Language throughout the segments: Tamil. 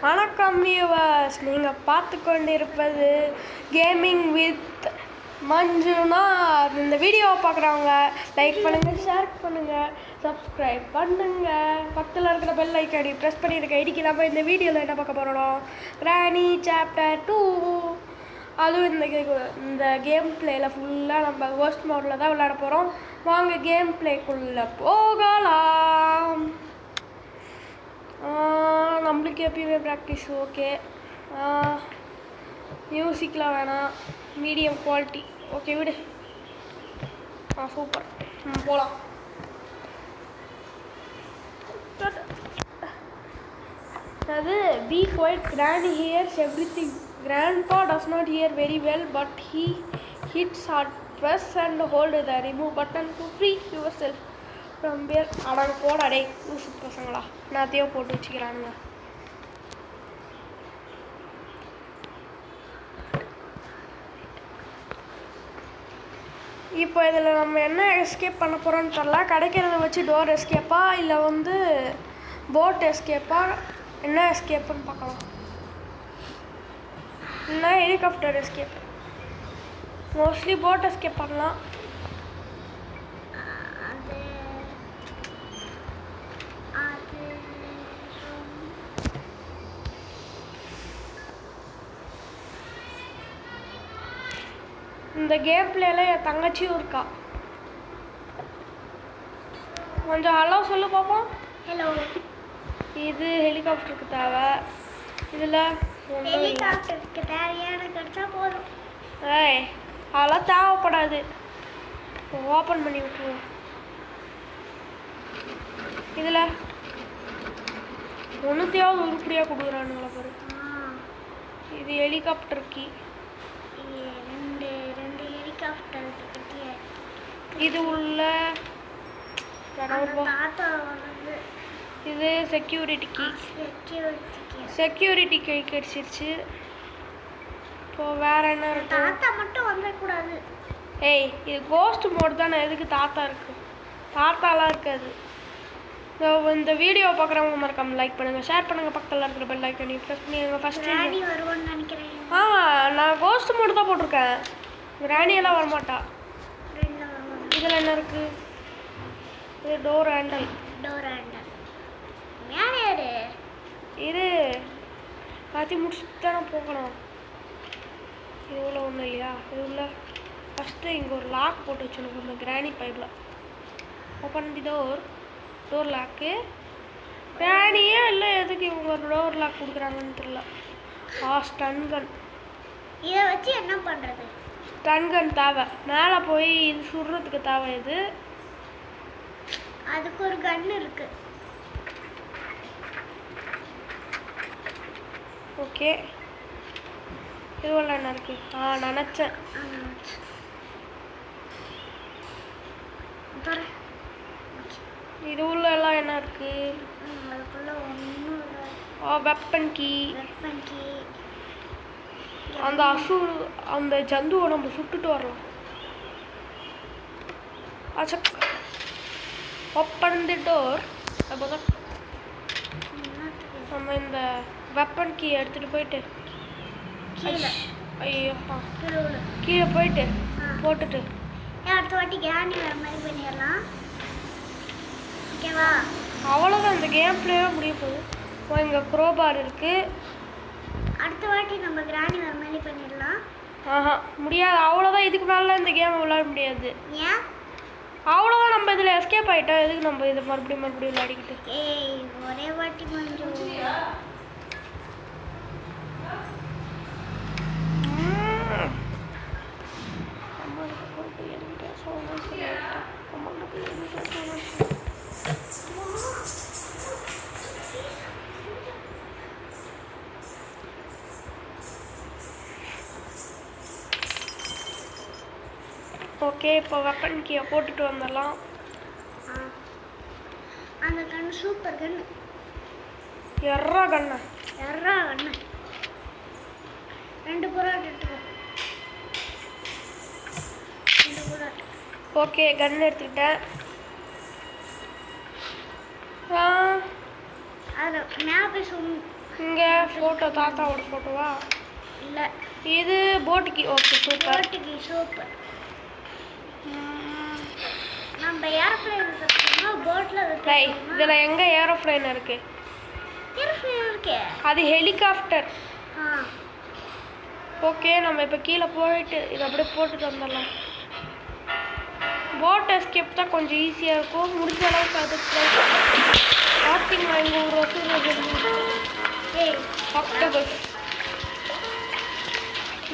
வணக்கம் வியூவர்ஸ், நீங்கள் பார்த்து கொண்டிருப்பது கேமிங் வித் manjunath. இந்த வீடியோவை பார்க்குறவங்க லைக் பண்ணுங்கள், ஷேர் பண்ணுங்கள், சப்ஸ்கிரைப் பண்ணுங்கள், பக்கத்தில் இருக்கிற பெல் ஐக்கானி ப்ரெஸ் பண்ணியிருக்க ஐடிக்கு நம்ம இந்த வீடியோவில் என்ன பார்க்க போகிறோம், கிராணி சாப்டர் 2. அதுவும் இந்த கேம் பிளேயில் ஃபுல்லாக நம்ம கோஸ்ட் மோடில் தான் விளையாட போகிறோம். வாங்க கேம் பிளேக்குள்ளே போகலாம். நம்மளுக்கு எப்பயுமே ப்ராக்டிஸ். ஓகே, மியூசிக்லாம் வேணாம், மீடியம் குவாலிட்டி. ஓகே விடு. சூப்பர், போகலாம். அது be quiet, granny hears everything. Grandpa does not hear very well, but he hits hard. Press and hold the remove button to free yourself from where. அடங்க போடா டே லூசு பசங்களா, நாத்தையோ போட்டு வச்சுக்கிறானுங்க. இப்போ இதில் நம்ம என்ன எஸ்கேப் பண்ண போகிறோன்னு தெரியல. கிடைக்கிறத வச்சு டோர் எஸ்கேப்பா இல்லை போட் எஸ்கேப்பா, என்ன எஸ்கேப்புன்னு பார்க்கலாம். இல்லைனா helicopter escape. Mostly boat escape பண்ணலாம். இந்த கேம் பிளேல என் தங்கச்சியும் இருக்கா. கொஞ்சம் ஹலோ சொல்லு பார்ப்போம். ஹலோ. இது ஹெலிகாப்டருக்கு தேவை. இதில் ஹெலிகாப்டருக்கு தேவையான கிடைச்சா போதும். ஏய், அதெல்லாம் தேவைப்படாது. ஓப்பன் பண்ணி விட்டுருவோம். இதில் ஒன்றுத்தையாவது உருப்படியாக கொடுக்குறானுங்களா பாரு. இது ஹெலிகாப்டர் கீ. ரெண்டு ஹெலிகாப்டர். இது உள்ள இது செக்யூரிட்டி கீ. செக்யூரிட்டி கீ கிடைச்சிருச்சு. இப்போ வேற என்ன இருக்கு? தாத்தா மட்டும் வந்துடக்கூடாது. ஏய், இது கோஸ்ட் மோட் தானே, எதுக்கு தாத்தா இருக்கு? தாத்தாலாம் இருக்காது. இந்த வீடியோ பார்க்குறவங்க மறக்காம லைக் பண்ணுங்கள், ஷேர் பண்ணுங்கள், பக்கத்தில் இருக்கிற பெல் ஐக்கானி ப்ரெஸ் பண்ணிடுங்க. ஃபஸ்ட்டு வருவோன்னு நினைக்கிறேன். நான் கோஸ்ட் மோடு தான் போட்டிருக்கேன். கிராணியெல்லாம் வரமாட்டா. இதில் என்ன இருக்குது? இது டோர் ஹேண்டல். இரு, எல்லாத்தையும் முடிச்சுட்டு தானே போகணும். இது உள்ள ஒன்றும் இல்லையா? இது உள்ள ஃபஸ்ட்டு இங்கே ஒரு லாக் போட்டு வச்சுருக்கோம் இந்த கிராணி பைப்பில். Open the door lock. கிராணியே இல்லை, எதுக்கு இவங்க டோர் லாக் கொடுக்குறாங்கன்னு தெரியல. Stun gun. இதை வச்சு என்ன பண்ணுறது? ஸ்டன் கன் தேவை. மேலே போய் இது சுடுறதுக்கு தேவை. இது அதுக்கு ஒரு கன் இருக்கு. ஓகே, இதுவெல்லாம் என்ன இருக்கு? நினச்சேன். இது உள்ள எல்லாம் என்ன இருக்கு? அதுக்குள்ள ஒன்றும் வெப்பன் கீ. அந்த ஜந்துவை நம்ம சுட்டுட்டு வரலாம். Open the door. நம்ம இந்த வெப்பன் கீ எடுத்துகிட்டு போயிட்டு கீழே போயிட்டு போட்டுட்டு அடுத்த வாட்டி கிராண்டி வர மாதிரி பண்ணிடலாம். ஓகேவா? அவ்வளோதான், இந்த கேம் பிளேவே முடிய போகுது. இங்கே க்ரோபார் இருக்குது. அடுத்த வாட்டி நம்ம கிராண்டி வர மாதிரி பண்ணிடலாம். முடியாது, அவ்வளோதான். இதுக்கு மேலே இந்த கேம் விளையாட முடியாது. ஏன்? அவ்வளோதான், நம்ம இதில் எஸ்கேப் ஆகிட்டோம். எதுக்கு நம்ம இதை மறுபடியும் விளையாடிக்கிட்டு? ஏய், ஒரே வாட்டி கொஞ்சம் ஓகே, இப்போ வெப்பன் கீயை போட்டுட்டு வந்துடலாம். அந்த கன் சூப்பர் கன். எர்ரா கண்ணு. ரெண்டு புறாட்டு எடுத்துக்கோ. ஓகே, கன் எடுத்துக்கிட்டேன். அதில் மேலே போய் இங்கே ஃபோட்டோ தாத்தாவோட ஃபோட்டோவா? இல்லை, இது போட்டுக்கு. Okay, super. போட்டுக்கு சூப்பர். நம்ம ஏரோப்ளேன் வச்சுக்கோமா, போட்டில் டேய், இதில் எங்கே ஏரோப்ளேன் இருக்கு? ஏரோப்ளேன் இருக்கே, அது ஹெலிகாப்டர். ஆ ஓகே, நம்ம இப்போ கீழே போயிட்டு இதை அப்படியே போட்டுட்டு வந்துடலாம். போட் எஸ்கேப் தான் கொஞ்சம் ஈஸியாக இருக்கும். முடிஞ்ச அளவுக்கு அது பார்த்தீங்களா இங்கே ஒரு ஆக்டோபஸ்.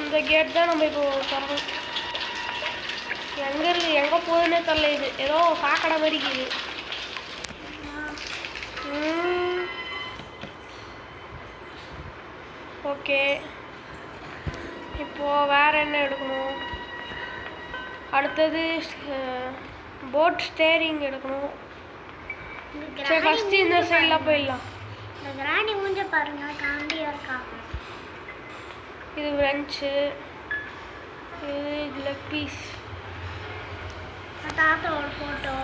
இந்த கேட் தான் நம்ம இப்போ தரணும். எங்கே இருக்குது, எங்கே போகுதுன்னே தெரில. இது ஏதோ சாக்கடை மாதிரி இருக்குது. ஓகே, இப்போது வேறு என்ன எடுக்கணும்? அடுத்தது போட் ஸ்டேரிங் எடுக்கணும். சரி, ஃபஸ்ட்டு இந்த சைடெலாம் போயிடலாம். இந்த கிராணி மூஞ்ச பாருங்க, காமெடியாக இருக்கா. இது ஃப்ரெஞ்சு, இது லெக் பீஸ். தாத்தாவோட ஃபோட்டோ.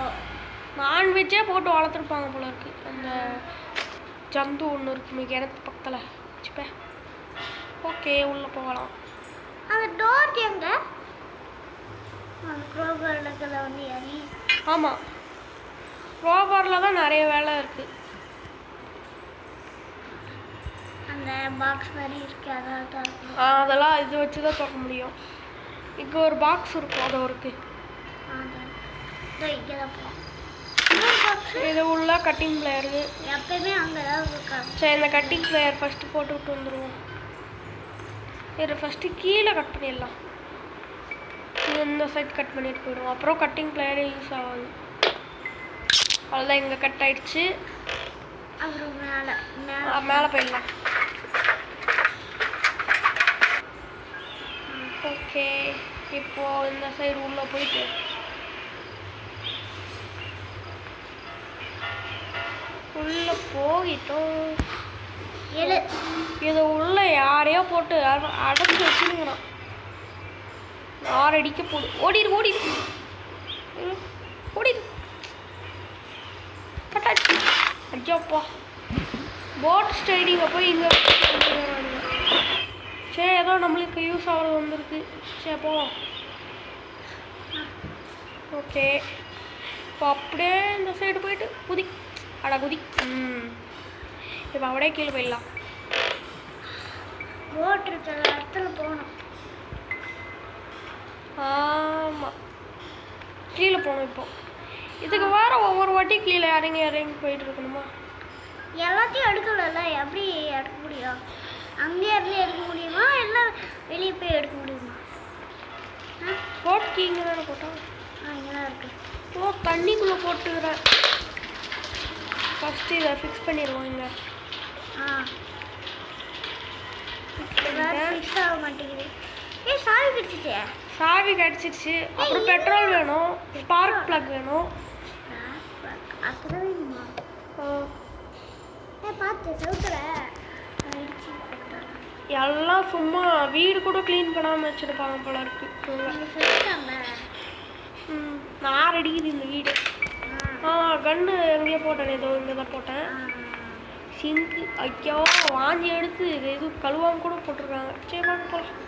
நான்வெஜ்ஜே போட்டு வளர்த்துருப்பாங்க போல இருக்கு. அந்த ஜந்து ஒன்று இருக்குமே கிணத்து பக்கத்தில் வச்சுப்பேன். ஓகே, உள்ளே போகலாம். அந்த டோர் எங்க? அந்த க்ரோபரில் வந்து ஏறி. ஆமாம், ரோபரில் தான் நிறைய வேலை இருக்குது. அந்த பாக்ஸ் மாதிரி இருக்கு, அதான். அதெல்லாம் இது வச்சு தான் திறக்க முடியும். இங்கே ஒரு பாக்ஸ் இருக்கும், அது இருக்கு. இது உள்ள கட்டிங் பிளேயர். எப்பயுமே அங்கே தான் இருக்காங்க. சரி, இந்த கட்டிங் பிளேயர் ஃபஸ்ட்டு போட்டு விட்டு வந்துடுவோம். இதை ஃபஸ்ட்டு கீழே கட் பண்ணிடலாம். இது இந்த சைட் கட் பண்ணிட்டு போயிடுவோம். அப்புறம் கட்டிங் பிளேயரே யூஸ் ஆகாது. அவ்வளோதான், இங்கே கட் ஆயிடுச்சு. அப்புறம் மேலே மேலே போயிடலாம். ஓகே, இப்போது இந்த சைடு உள்ளே போயிட்டு உள்ளே போயிட்டோம். இது உள்ள யாரையோ போட்டு அடைச்சி வச்சுருங்கிறான். 6 அடிக்க போகுது. ஓடிடு ஓடிடு ஓடிடு. ஐயோப்பா, போட் ஸ்டைடிங்கை போய் இங்கே. சரி, ஏதோ நம்மளுக்கு யூஸ் ஆகிறது வந்துருக்கு. சரி, போவோம். ஓகே, இப்போ அப்படியே இந்த சைடு போயிட்டு குதி. குதி. இப்போ அப்படியே கீழே போயிடலாம். போட் இருக்கிற இடத்துல போகணும். ஆமாம், கீழே போகணும். இப்போ இதுக்கு வேற ஒவ்வொரு வாட்டி கீழே இறங்கி போயிட்டு இருக்கணுமா? எல்லாத்தையும் எடுக்கல, எப்படி எடுக்க முடியும்? அங்கேயே இருந்து எடுக்க முடியுமா, இல்லை வெளியே போய் எடுக்க முடியுமா? போட் கீ இங்கே தானே போட்டோம். இங்கே தான் இருக்கு. ஓ, தண்ணிக்குள்ளே போட்டுக்கிறேன். ஃபஸ்ட்டு இதை ஃபிக்ஸ் பண்ணிடுவோம். இங்கே ஃபிக்ஸ் ஆக மாட்டேங்குது. சாவி கிடச்சிச்சு. சாவி கிடச்சிருச்சு. அப்புறம் பெட்ரோல் வேணும், ஸ்பார்க் ப்ளக் வேணும். அதுதான் வேணுமா? பார்த்து செவுத்துல எல்லாம் சும்மா வீடு கூட க்ளீன் பண்ணாமல் வச்சுருப்பாங்க போல இருக்கு. நான் அடிக்குது இந்த வீடு. கன்று எங்கேயோ போட்டேன், ஏதோ இங்கே தான் போட்டேன். சிங்க்கு ஐயோ வாங்கி எடுத்து இது எதுவும் கழுவாமல் கூட போட்டிருக்காங்க. சரி, வாங்க போகலாம்.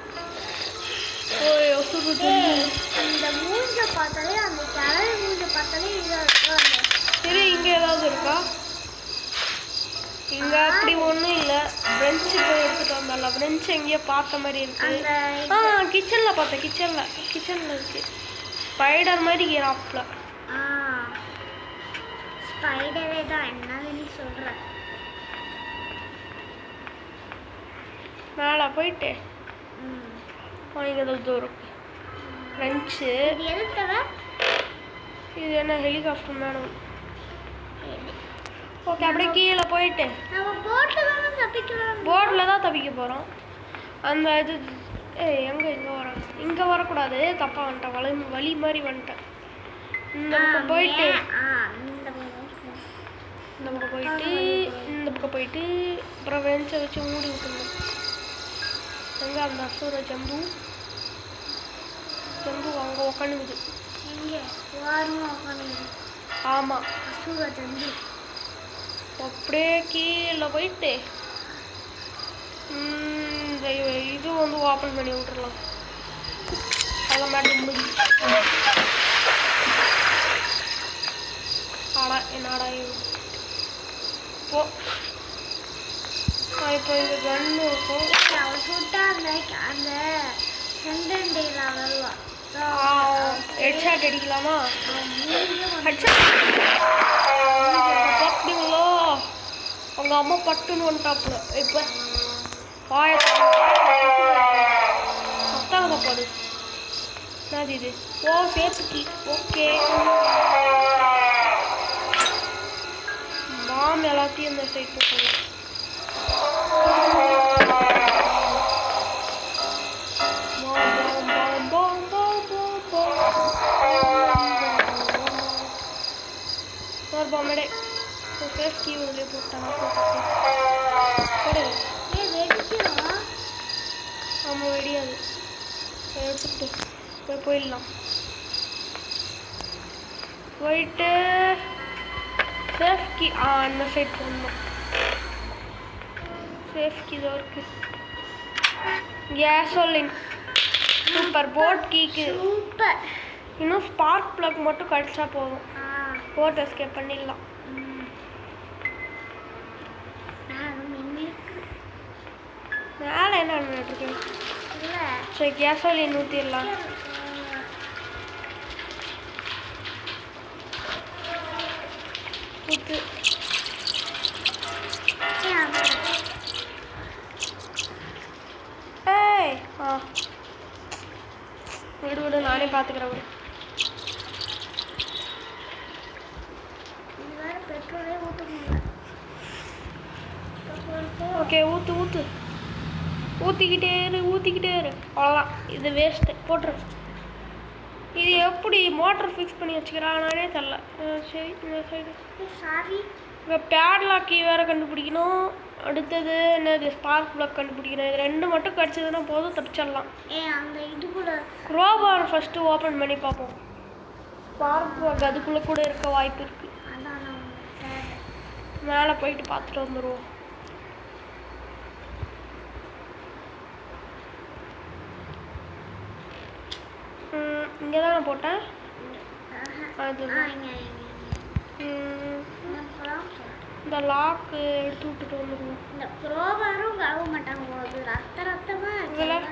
அந்த மூஞ்ச பார்த்தாலே, அந்த கிளவி மூஞ்ச பார்த்தாலே இதாக இருக்கும். சரி, இங்கே ஏதாவது இருக்கா? இங்கே அப்படி ஒன்றும் இல்லை. ஃப்ரெஞ்சு போய் எடுத்துகிட்டு வந்தால. ஃப்ரெஞ்சு எங்கேயோ பார்த்த மாதிரி இருக்கு. கிச்சனில் பார்த்தேன். கிச்சனில் இருக்கு. ஸ்பைடர் மாதிரி கிராப்பில். ஸ்பைடரே தான், என்னன்னு சொல்கிறேன். மேலே போயிட்டு இங்கே ஏதாவது இருக்கு. ஃப்ரெஞ்சு இது என்ன ஹெலிகாப்டர் மேடம். ஓகே, அப்படியே கீழே போயிட்டு போட்டில் தான் தப்பிக்க போகிறோம். அந்த இது எங்கே இங்கே வரோம். இங்கே வரக்கூடாது, தப்பாக வந்துட்டேன். வழி மாதிரி வந்துட்டேன். இந்த பக்கம் போயிட்டு இந்த பக்கம் போயிட்டு அப்புறம் வெஞ்சை வச்சு மூடி விட்டுருந்தோம். எங்கே அந்த அசுர ஜம்பு அங்கே உக்காந்துக்குது. ஆமாம், அசுர ஜம்பு. அப்படியே கீழே போயிட்டு இது வந்து ஓப்பன் பண்ணி விட்டுறலாம். அதெல்லாம் மேட்ரு முடிஞ்சு. ஆடா என்னடா இப்போ இப்போ இந்த கன்னு இருக்கும். அவன் சுட்டா அந்த சென்டெண்டே லெவல்ல ஹெட்ஷாட் அடிக்கலாமா? பார்த்தீங்களோ அவங்க அம்மா பட்டுன்னு வந்துட்டாப்புல. இப்போ பத்தாவது பாடு என்னது இது? ஓ சேஃப்டி. ஓகே மாம் எல்லாத்தையும் இந்த சைட் போட்டுக்கலாம். பாம்படே சேஃப்டி உள்ளே போட்டாங்க. போடு ஆமாம் வெடியாது. எடுத்துட்டு போயிடலாம். போயிட்டு சேஃப்டி அந்த சைட் போடணும். சேஃப்டி இதோ இருக்கு. Gasoline super. போட் கீக்கு சூப்பர். இன்னும் ஸ்பார்க் ப்ளக் மட்டும் கடிச்சா போதும். போட் எஸ்கேப் பண்ணிடலாம். மேலே என்ன நடந்துருக்கு? சரி கேசோலின் ஊற்றிடலாம். ஊற்று. ஏய் விடு விடு நானே பார்த்துக்கிறேன். விடு. ஓகே ஊற்று ஊற்று. ஊற்றிக்கிட்டே இரு. அவ்வளோதான். இது வேஸ்ட்டு. போட்டுரு. இது எப்படி மோட்டர் ஃபிக்ஸ் பண்ணி வச்சுக்கிறானே தெரில. சரி இந்த சைடு சாரி. இங்கே பேட்லாக் கீ வேறு கண்டுபிடிக்கணும். அடுத்தது என்னது ஸ்பார்க் ப்ளக் கண்டுபிடிக்கணும். இது ரெண்டு மட்டும் கிடச்சதுன்னா போதும், தப்பிச்சிடலாம். அந்த இதுக்குள்ள க்ரோபார் ஃபஸ்ட்டு ஓப்பன் பண்ணி பார்ப்போம். ஸ்பார்க் ப்ளக் அதுக்குள்ளே கூட இருக்க வாய்ப்பு இருக்குது. மேலே போயிட்டு பார்த்துட்டு வந்துடுவோம். இங்கே தான் நான் போட்டேன். அது இந்த லாக்கு எடுத்து விட்டுட்டு வந்துடுவோம். இந்த க்ரோபாரும் கழுவ மாட்டாங்க போது ரத்தமாக இதில்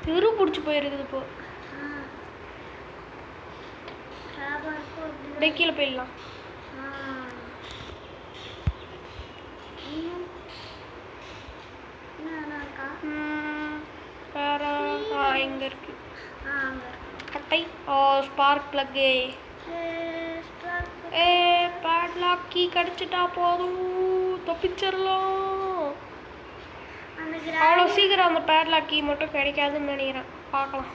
திரு பிடிச்சி போயிருக்குது. இப்போ டெக்கியில் போயிடலாம். வேற இங்கே இருக்கு கட்டை. Spark plug. பேட்லாக் கீ கிடச்சிட்டா போதும், தப்பிச்சிடலாம். அவ்வளோ சீக்கிரம் அந்த பேட்லாக் கீ மட்டும் கிடைக்காதுன்னு நினைக்கிறேன். பார்க்கலாம்.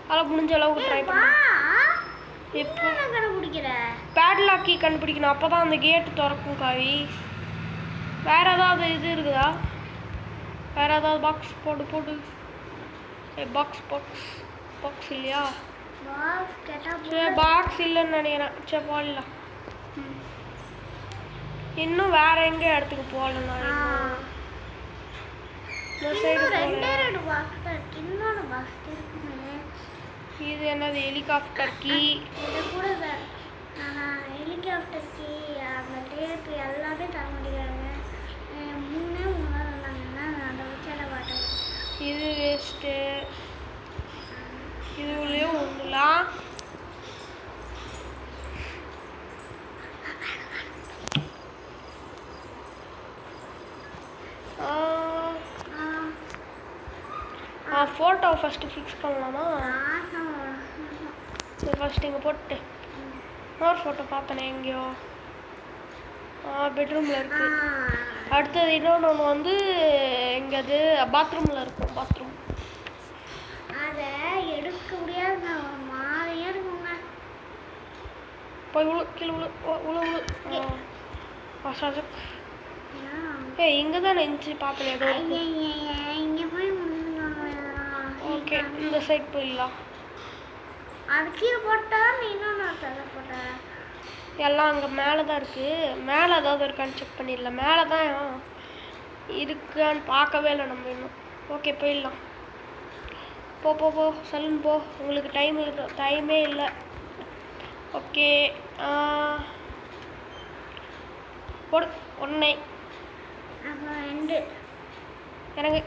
அதெல்லாம் முடிஞ்ச அளவுக்கு ட்ரை பண்ணலாம். இப்போ பேட்லாக் கீ கண்டுபிடிக்கணும். அப்போ தான் அந்த கேட்டு திறக்கும். காவி வேறு ஏதாவது இது இருக்குதா? வேறு ஏதாவது பாக்ஸ் போடு. பாக்ஸ் இல்லையா? சரி பாக்ஸ் இல்லைன்னு நினைக்கிறேன். சரி போடலாம். இன்னும் வேற எங்கே இடத்துக்கு போகலண்ணா? இது என்னது? Helicopter key. ஹெலிகாப்டர் கீ அந்த டேப் எல்லாமே தர முடியாது. இது வேஸ்ட்டு. இது உள்ளேயும் ஒன்றுலாம். ஃபோட்டோ ஃபஸ்ட்டு ஃபிக்ஸ் பண்ணலாமா? சரி ஃபஸ்ட்டு இங்கே போட்டு இன்னொரு ஃபோட்டோ பார்த்தனே எங்கேயோ. பெட்ரூமில் இருக்குது. அடுத்தது இன்னொன்று வந்து எங்கே? அது பாத்ரூமில் இருக்கும். பாத்ரூம் அதை எடுக்க முடியாது. மாதிரியாக இருக்குங்க. போய் கீழே இங்கே தான் இருந்துச்சு. பார்த்தேன் ஏதோ. இங்கே போய் ஓகே இந்த சைட் போயிடலாம். அது கீழே போட்டால் நீ இன்னொன்று போட்ட எல்லாம் அங்கே மேலே தான் இருக்குது. மேலே ஏதாவது இருக்கான்னு செக் பண்ணிடலாம். மேலே தான் இருக்கான்னு பார்க்கவே இல்லை நம்ம இன்னும். ஓகே போயிடலாம். போ போ போ சலூன் போ, உங்களுக்கு டைமே இல்லை. ஓகே போடு. ஒன்று அப்புறம் 2 எனக்கு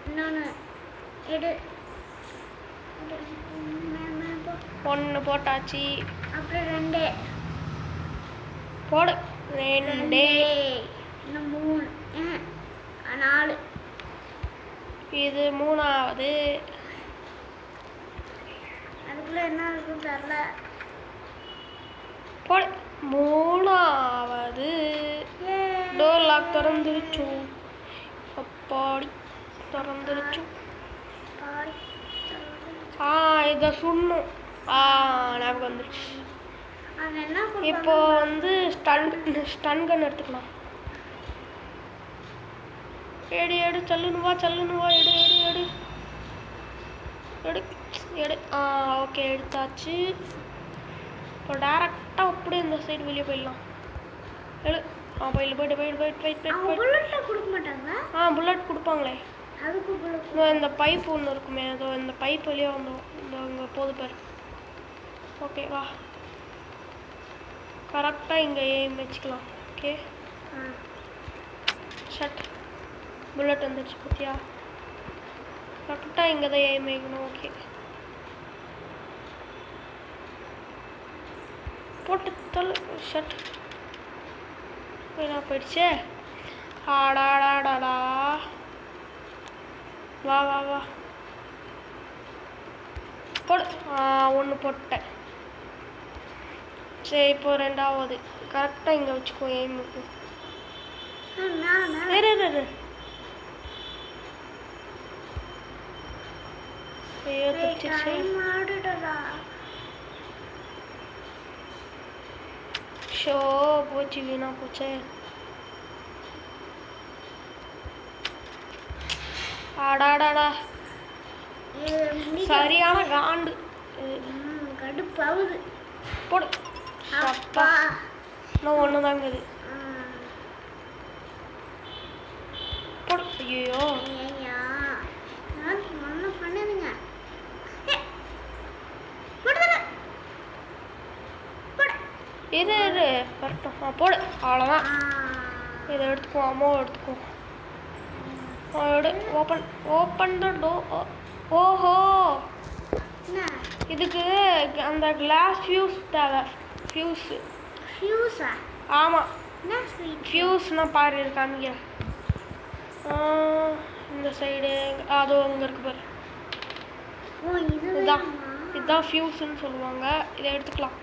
இன்னொன்று எடு. 1 போட்டாச்சு. அப்புறம் 2 போடு. 2 இன்னும் 3 4. இது 3ஆவது. அதுக்குள்ள என்ன இருக்குன்னு தெரியல. போடு. 3ஆவது. டோர் லாக் திறந்துருச்சு. அப்பாடி திறந்துருச்சு. இதை சுண்ணும். ஞாபகம் வந்துருச்சு. இப்போ வந்து ஸ்டன் கன் எடுத்துக்கலாம். எடு சல்லுனுவா எடு எடு எடு எடு. ஓகே எடுத்தாச்சு. இப்போ டேரெக்டாக அப்படியே இந்த சைடு வெளியே போயிடலாம். எடு. போயிட்டு கொடுக்க மாட்டாங்க. புல்லட் கொடுப்பாங்களே. அதுக்கு இந்த பைப் ஒன்று இருக்குமே, அதோ இந்த பைப் வழியாக வந்துடும். இந்த இங்கே போது பேர். ஓகே வா, கரெக்டாக இங்கே எய்ம் வச்சுக்கலாம். Okay shut. புல்லட் வந்துடுச்சு பார்த்தியா? கரெக்டாக இங்கே தான் எய்ம் வைக்கணும். ஓகே போட்டு தள்ளு. ஷட். என்ன போயிடுச்சே. ஆடாடாடாடா. வா வா வா போடு. 1 போட்டேன். சரி இப்போ 2ஆவது கரெக்டாக இங்கே வச்சுக்கோ எய்முக்கு. ஐயோ தப்பிச்சிருச்சு. ஷோ போச்சு, வீணா போச்சே. ஆடாடாடா சரியான காண்டு. கடுப்பாகுது. போடு. அப்பா இன்னும் 1 தாங்க இது. போடு. ஐயோ பண்ணுதுங்க. இது வரட்டும். போடு. அவ்வளோதான். இதை எடுத்துக்குவோம். அம்மாவை எடுத்துக்குவோம். எடு. Open the door. ஓஹோ, இதுக்கு அந்த கிளாஸ் ஃபியூஸ் தேவை. ஃபியூஸா? ஆமாம், ஃபியூஸ்னால் பாரு காமிக்கிறேன். இந்த சைடு அதோ அங்கே இருக்கு பாரு. இதுதான் ஃபியூஸ்ன்னு சொல்லுவாங்க. இதை எடுத்துக்கலாம்.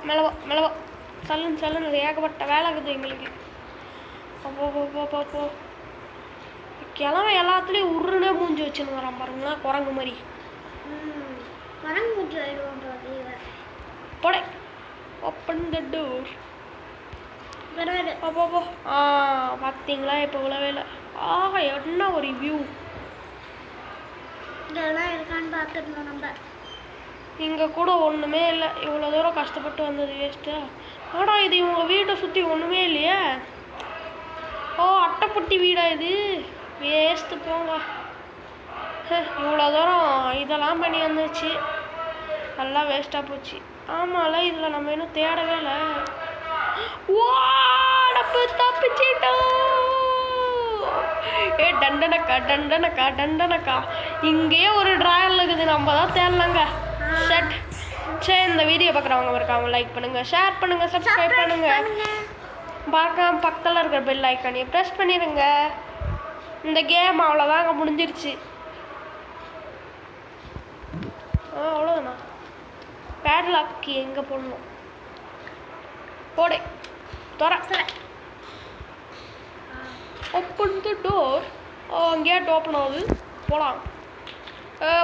மெலவோ சல்லுன்னு ஏகப்பட்ட வேலை இருக்குது எங்களுக்கு. போ கிழமை எல்லாத்துலேயும் உருனே மூஞ்சி வச்சுன்னு வரான் பாருங்களா, குரங்கு மாதிரி. போட. Open the door. போ. பார்த்தீங்களா இப்போ உழவே இல்லை. என்ன ஒரு வியூ. இதெல்லாம் இருக்கான்னு பார்த்துருந்தோம் நம்ம. இங்கே கூட ஒன்றுமே இல்லை. இவ்வளோ தூரம் கஷ்டப்பட்டு வந்தது வேஸ்ட்டு. இது இவங்க வீட்டை சுற்றி ஒன்றுமே இல்லையே. அட்டைப்பட்டி வீடா இது? வேஸ்ட்டு போங்க. இவ்வளோ தூரம் இதெல்லாம் பண்ணி வந்துச்சு, நல்லா வேஸ்ட்டாக போச்சு. ஆமாம்ல, இதில் நம்ம இன்னும் தேடவே இல்லை. தப்பிச்சிட்டோம். டண்டனக்கா இங்கேயே ஒரு ட்ராயர் இருக்குது. நம்ம தான் தேடலாங்க. சரி, இந்த வீடியோ பார்க்குறவங்க இருக்காங்க லைக் பண்ணுங்கள், ஷேர் பண்ணுங்கள், சப்ஸ்கிரைப் பண்ணுங்கள். பார்க்காம பக்கத்தில் இருக்கிற பெல் ஐக்கானையும் ப்ரெஸ் பண்ணிடுங்க. இந்த கேம் அவ்வளோதாங்க, முடிஞ்சிருச்சு. அவ்வளோதாண்ணா. பேட்லாக்கு எங்கே போடணும்? போடு. தர open the door. Gate open ஆகுது. போகலாம்.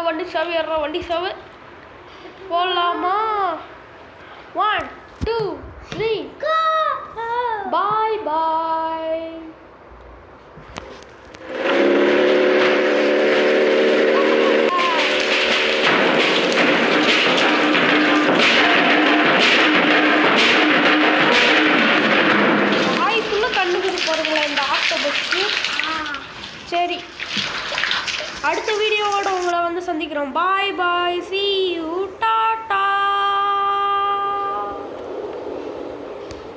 வண்டி சவி ஏறுறோம். வண்டி சவு போகலாமா? 1 2 3 பாய் பாய். பாருங்களேன் இந்த ஆக்டோபஸ்க்கு. சரி, அடுத்த வீடியோவோட உங்களை வந்து சந்திக்கிறோம். பாய் பாய், see